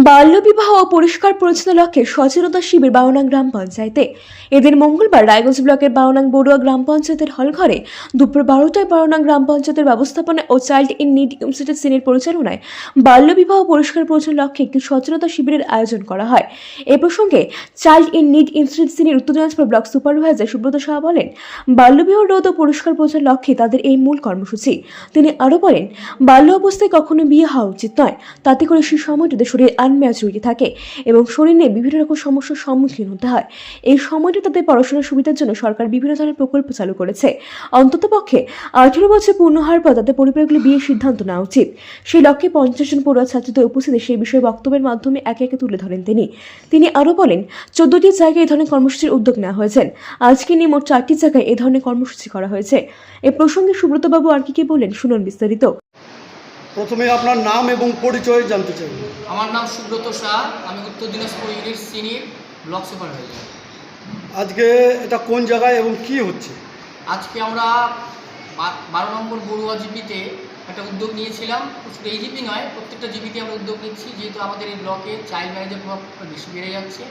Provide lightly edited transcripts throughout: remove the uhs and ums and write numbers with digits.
বাল্যবিবাহ ও পরিষ্কার পরিচ্ছন্ন লক্ষ্যে সচেতনতা শিবির বারোনাং গ্রাম পঞ্চায়েতে এদিন মঙ্গলবার রায়গঞ্জ ব্লকের বারোনাং বড়ুয়া গ্রাম পঞ্চায়েতের হলঘরে দুপুর 12টায় বারোনাং গ্রাম পঞ্চায়েতের ব্যবস্থাপনায় ও চাইল্ড ইন নিড ইনস্টিটিউট সিনির পরিচালনায় বাল্যবিবাহ পরিষ্কার পরিচ্ছন্ন লক্ষ্যে একটি সচেতনতা শিবিরের আয়োজন করা হয়। এ প্রসঙ্গে চাইল্ড ইন নিড ইনস্টিটিউট সিনির উত্তর দিনাজপুর ব্লক সুপারভাইজার সুব্রত সাহা বলেন, বাল্যবিবাহ রোধ ও পরিষ্কার পরিচ্ছন্ন লক্ষ্যে তাদের এই মূল কর্মসূচি। তিনি আরও বলেন, বাল্য অবস্থায় কখনো বিয়ে হওয়া উচিত নয়, তাতে করে সেই সময়টিতে শরীর আনম্যাচুরিটি থাকে এবং শরীর নিয়ে বিভিন্ন রকম সমস্যার সম্মুখীন হতে হয়। এই সময়টি তাদের পড়াশোনার সুবিধার জন্য সরকার বিভিন্ন ধরনের প্রকল্প চালু করেছে। অন্ততপক্ষে 18 বছর পূর্ণ হওয়ার পর তাদের পরিবারগুলি বিয়ের সিদ্ধান্ত নেওয়া উচিত। সেই লক্ষ্যে 50 জন পড়ুয়া ছাত্রদের উপস্থিতি সেই বিষয়ে বক্তব্যের মাধ্যমে একে একে তুলে ধরেন তিনি আরও বলেন, 14টি জায়গায় এই ধরনের কর্মসূচির উদ্যোগ নেওয়া হয়েছে। আজকে নিয়ে মোট 4টি জায়গায় এই ধরনের কর্মসূচি করা হয়েছে। এ প্রসঙ্গে সুব্রতবাবু আর কি বলেন শুনুন বিস্তারিত। প্রথমে আপনার নাম এবং পরিচয় জানতে চাই। আমার নাম সুব্রত শাহ, আমি উত্তর Dinajpur unit senior block supervisor. আজকে এটা কোন জায়গায় এবং কি হচ্ছে? আজকে আমরা 12 নম্বর বড়ুয়া জিপিতে একটা উদ্যোগ নিয়েছিলাম। শুধু এই জিপি নয়, প্রত্যেকটা জিপিতে আমরা উদ্যোগ নিচ্ছি, যেহেতু আমাদের এই ব্লকে চাইল্ড ম্যারেজের প্রভাব বেশি বেড়ে যাচ্ছে।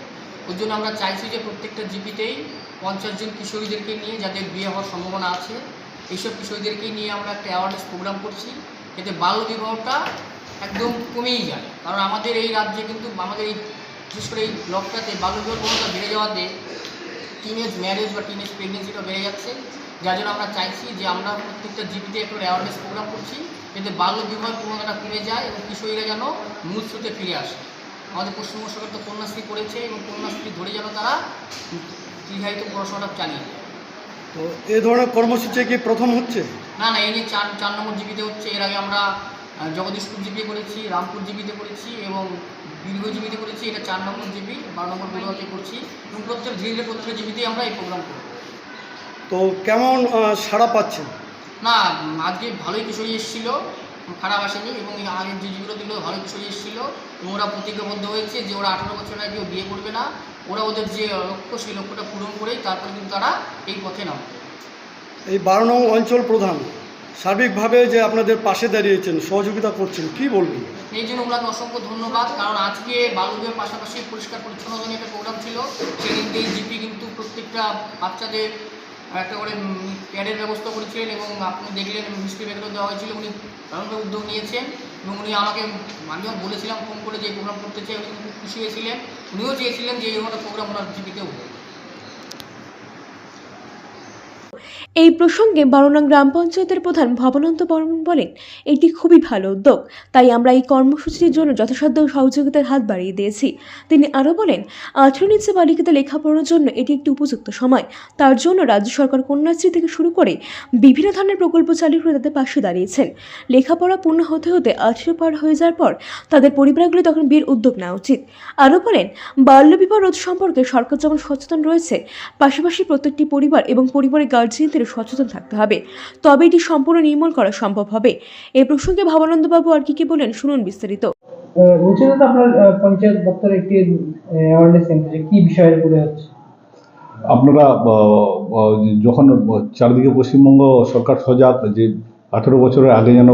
ওই জন্য আমরা চাইছি যে প্রত্যেকটা জিপিতেই 50 জন কিশোরীদেরকে নিয়ে, যাদের বিয়ে হওয়ার সম্ভাবনা আছে, এইসব কিশোরীদেরকে নিয়ে আমরা একটা অ্যাওয়ারনেস প্রোগ্রাম করছি, এতে বাল্য বিবাহটা একদম কমেই যায়। কারণ আমাদের এই রাজ্যে কিন্তু আমাদের এই বিশেষ করে এই ব্লকটাতে বাল্যবিবাহ প্রবণতা বেড়ে যাওয়াতে টিনেজ ম্যারেজ বা টিনেজ প্রেগনেন্সিটা বেড়ে যাচ্ছে। যার জন্য আমরা চাইছি যে আমরা প্রত্যেকটা জিপিতে একটা অ্যাওয়ারনেস প্রোগ্রাম করছি, যাতে বাল্যবিবাহ প্রবণতাটা কমে যায় এবং কিশোরীরা যেন মূল স্রোতে ফিরে আসে। আমাদের পশ্চিমবঙ্গ সরকার তো কন্যাশ্রী করেছে এবং কন্যাশ্রী ধরে যেন তারা দীর্ঘায়িত পড়াশোনাটা চালিয়ে যায়। তো এই ধরনের কর্মসূচি কি প্রথম হচ্ছে? না, এই নিয়ে 4 নম্বর জিপিতে হচ্ছে। এর আগে আমরা জগদীশপুর জিপি করেছি, রামপুর জিপিতে করেছি এবং বীরগ জিপিতে করেছি। এটা 4 নম্বর জিপি 12 নম্বর বড়ুয়াতে করছি এবং ধীরে ধীরে প্রত্যেকটা জিপিতেই আমরা এই প্রোগ্রাম করব। তো কেমন সাড়া পাচ্ছেন? না, আজকে ভালোই কিশোরী এসেছিলো, খারাপ আসেনি এবং আগের যে জিপিগুলো দিল ভালো কিশোরী এসেছিলো এবং ওরা প্রতিজ্ঞাবদ্ধ হয়েছে যে ওরা 18 বছর আগে কেউ বিয়ে করবে না। ওরা ওদের যে লক্ষ্য, সেই লক্ষ্যটা পূরণ করেই তারপরে কিন্তু তারা এই পথে নামবে। এই 12 নং অঞ্চল প্রধান সার্বিকভাবে যে আপনাদের পাশে দাঁড়িয়েছেন, সহযোগিতা করছেন, কি বলবেন? এই জন্য ওনাকে অসংখ্য ধন্যবাদ। কারণ আজকে বাল্যবিবাহের পাশাপাশি পরিষ্কার পরিচ্ছন্নতা নিয়ে একটা প্রোগ্রাম ছিল। সেদিন এই জিপি কিন্তু প্রত্যেকটা বাচ্চাদের একটা করে প্যাডের ব্যবস্থা করেছিলেন এবং আপনি দেখলেন মিষ্টি প্যাকেটও দেওয়া হয়েছিল। উনি দারুণভাবে উদ্যোগ নিয়েছেন এবং উনি আমিও বলেছিলাম ফোন করে যে প্রোগ্রাম করতে চাই। উনি খুব খুশি হয়েছিলেন। উনিও চেয়েছিলেন যে এই ধরনের প্রোগ্রাম ওনার জিপিতেও হোক। এই প্রসঙ্গে বারোনাং গ্রাম পঞ্চায়েতের প্রধান ভবানন্দ বর্মন বলেন, এটি খুবই ভালো উদ্যোগ, তাই আমরা এই কর্মসূচির জন্য যথাসাধ্য সহযোগিতার হাত বাড়িয়ে দিয়েছি। তিনি আরও বলেন, 18 নিচে বালিকাদের লেখাপড়ার জন্য এটি একটি উপযুক্ত সময়। তার জন্য রাজ্য সরকার কন্যাশ্রী থেকে শুরু করে বিভিন্ন ধরনের প্রকল্প চালু করে তাদের পাশে দাঁড়িয়েছেন। লেখাপড়া পূর্ণ হতে হতে 18 পার হয়ে যাওয়ার পর তাদের পরিবারগুলি তখন বিয়ের উদ্যোগ নেওয়া উচিত। আরও বলেন, বাল্যবিবাহ রোধ সম্পর্কে সরকার যেমন সচেতন রয়েছে, পাশাপাশি প্রত্যেকটি পরিবার এবং পরিবারের গার্জিয়ানদের সচেতন থাকতে হবে, তবে এটি সম্পূর্ণ নির্মূল করা সম্ভব হবে। এ প্রসঙ্গে ভবানন্দবাবু আর কি বলেন শুনুন বিস্তারিত। আপনার পঞ্চায়েত দপ্তরে একটি অ্যাওয়ারনেস সেন্টারে কি বিষয়ের উপরে হচ্ছে? আপনারা যখন চারদিকে পশ্চিমবঙ্গ সরকার সজাগ যে 18 বছরের আগে যেন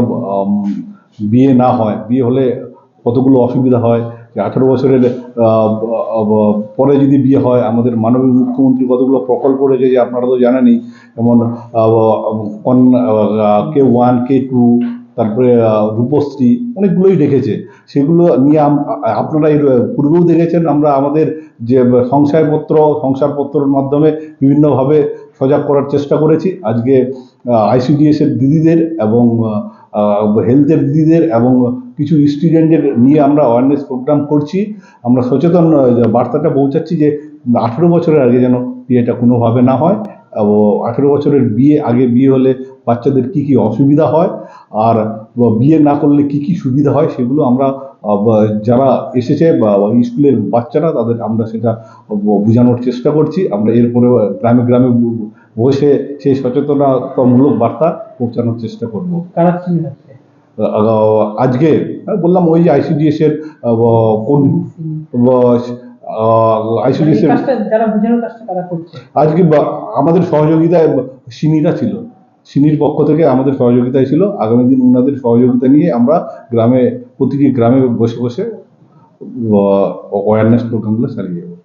বিয়ে না হয়, বিয়ে হলে কতগুলো অসুবিধা হয়, যে 18 বছরের পরে যদি বিয়ে হয়, আমাদের মাননীয় মুখ্যমন্ত্রী কতগুলো প্রকল্প রয়েছে যে আপনারা তো জানেনই, যেমন K1 K2, তারপরে রূপশ্রী, অনেকগুলোই রেখেছে। সেগুলো নিয়ে আপনারা এর পূর্বেও দেখেছেন, আমরা আমাদের যে সংসারপত্রের মাধ্যমে বিভিন্নভাবে সজাগ করার চেষ্টা করেছি। আজকে ICDS-এর দিদিদের এবং হেলথের দিদিদের এবং কিছু স্টুডেন্টদের নিয়ে আমরা অ্যাওয়ারনেস প্রোগ্রাম করছি। আমরা সচেতন বার্তাটা পৌঁছাচ্ছি যে 18 বছরের আগে যেন বিয়েটা কোনোভাবে না হয়। 18 বছরের আগে বিয়ে হলে বাচ্চাদের কি কি অসুবিধা হয় আর বিয়ে না করলে কি কি সুবিধা হয়, সেগুলো আমরা যারা এসেছে বা স্কুলের বাচ্চারা, তাদের আমরা সেটা বোঝানোর চেষ্টা করছি। আমরা এরপরে গ্রামে গ্রামে বসে সেই সচেতনতামূলক বার্তা পৌঁছানোর চেষ্টা করবো। আজকে বললাম ওই যে ICDS-এর আজকে আমাদের সহযোগিতায় সিনিরা ছিল, সিনির পক্ষ থেকে আমাদের সহযোগিতায় ছিল। আগামী দিন ওনাদের সহযোগিতা নিয়ে আমরা প্রতিটি গ্রামে বসে বসে অ্যাওয়ারনেস প্রোগ্রামগুলো চালিয়ে যাবো।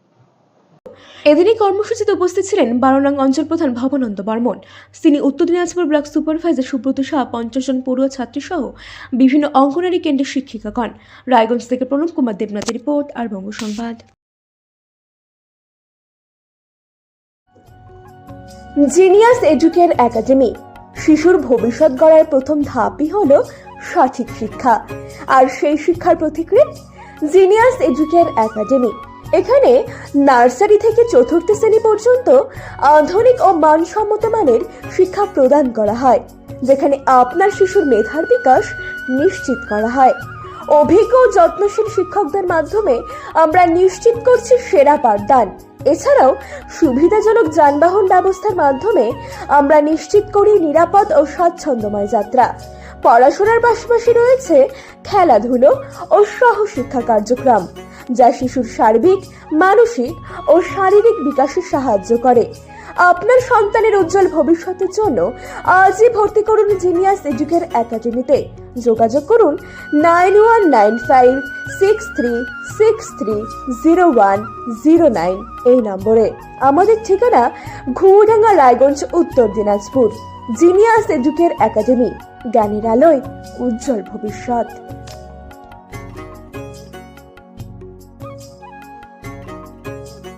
এদিনই কর্মসূচিতে উপস্থিত ছিলেন 12 নং অঞ্চল প্রধান ভবানন্দ বর্মন, তিনি উত্তর দিনাজপুর ব্লক সুপারভাইজার সুব্রত শাহ, 50 জন পড়ুয়া ছাত্রী সহ বিভিন্ন অঙ্গনারী কেন্দ্রের শিক্ষিকাগণ। রায়গঞ্জ থেকে প্রণব কুমার দেবনাথের রিপোর্ট, আর বঙ্গ সংবাদ। Genius educare academy. শিশুর ভবিষ্যৎ গড়ার প্রথম ধাপই হলো সঠিক শিক্ষা, আর সেই শিক্ষার প্রতিক্রিয়া জিনিয়াস এডুকেয়ার একাডেমি। এখানে নার্সারি থেকে চতুর্থ শ্রেণী পর্যন্ত আধুনিক ও মানসম্মত মানের শিক্ষা প্রদান করা হয়, যেখানে আপনার শিশুর মেধার বিকাশ নিশ্চিত করা হয়। অভিজ্ঞ ও যত্নশীল শিক্ষকদের মাধ্যমে আমরা নিশ্চিত করছি সেরা পাঠদান। এছাড়াও সুবিধাজনক যানবাহন ব্যবস্থার মাধ্যমে আমরা নিশ্চিত করি নিরাপদ ও স্বাচ্ছন্দ্যময় যাত্রা। পড়াশোনার পাশাপাশি রয়েছে খেলাধুলো ও সহশিক্ষা কার্যক্রম, যা শিশুর সার্বিক, মানসিক ও শারীরিক বিকাশে সাহায্য করে। আপনার সন্তানের উজ্জ্বল ভবিষ্যতের জন্য আজই ভর্তি করুন জিনিয়াস এডুকেয়ার একাডেমিতে। যোগাযোগ করুন 919563630109 এই নম্বরে। আমাদের ঠিকানা ঘুঘুডাঙ্গা, রায়গঞ্জ, উত্তর দিনাজপুর। জিনিয়াস এডুকেয়ার একাডেমি, জ্ঞানের আলোয় উজ্জ্বল ভবিষ্যৎ।